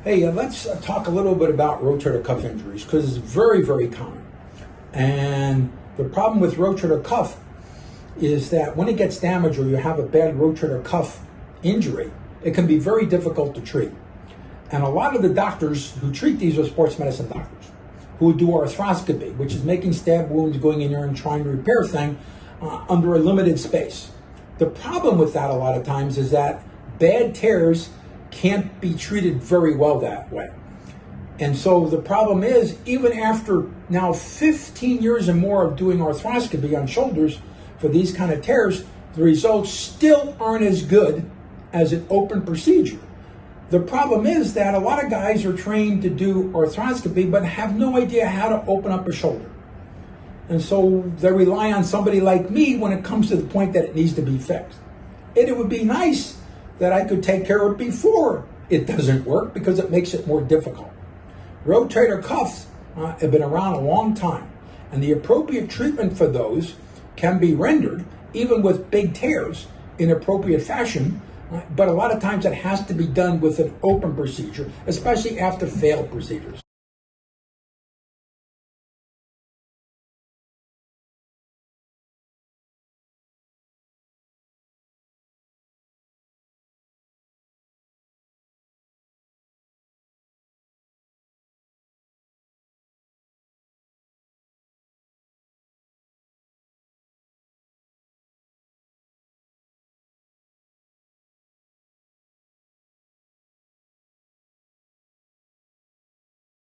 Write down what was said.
Hey, let's talk a little bit about rotator cuff injuries because it's very, very common. And the problem with rotator cuff is that when it gets damaged or you have a bad rotator cuff injury, it can be very difficult to treat. And a lot of the doctors who treat these are sports medicine doctors who do arthroscopy, which is making stab wounds, going in there and trying to repair things under a limited space. The problem with that a lot of times is that bad tears can't be treated very well that way. And so the problem is, even after now 15 years and more of doing arthroscopy on shoulders for these kind of tears, the results still aren't as good as an open procedure. The problem is that a lot of guys are trained to do arthroscopy but have no idea how to open up a shoulder. And so they rely on somebody like me when it comes to the point that it needs to be fixed. And it would be nice that I could take care of it before it doesn't work because it makes it more difficult. Rotator cuffs have been around a long time, and the appropriate treatment for those can be rendered, even with big tears, in appropriate fashion, but a lot of times it has to be done with an open procedure, especially after failed procedures.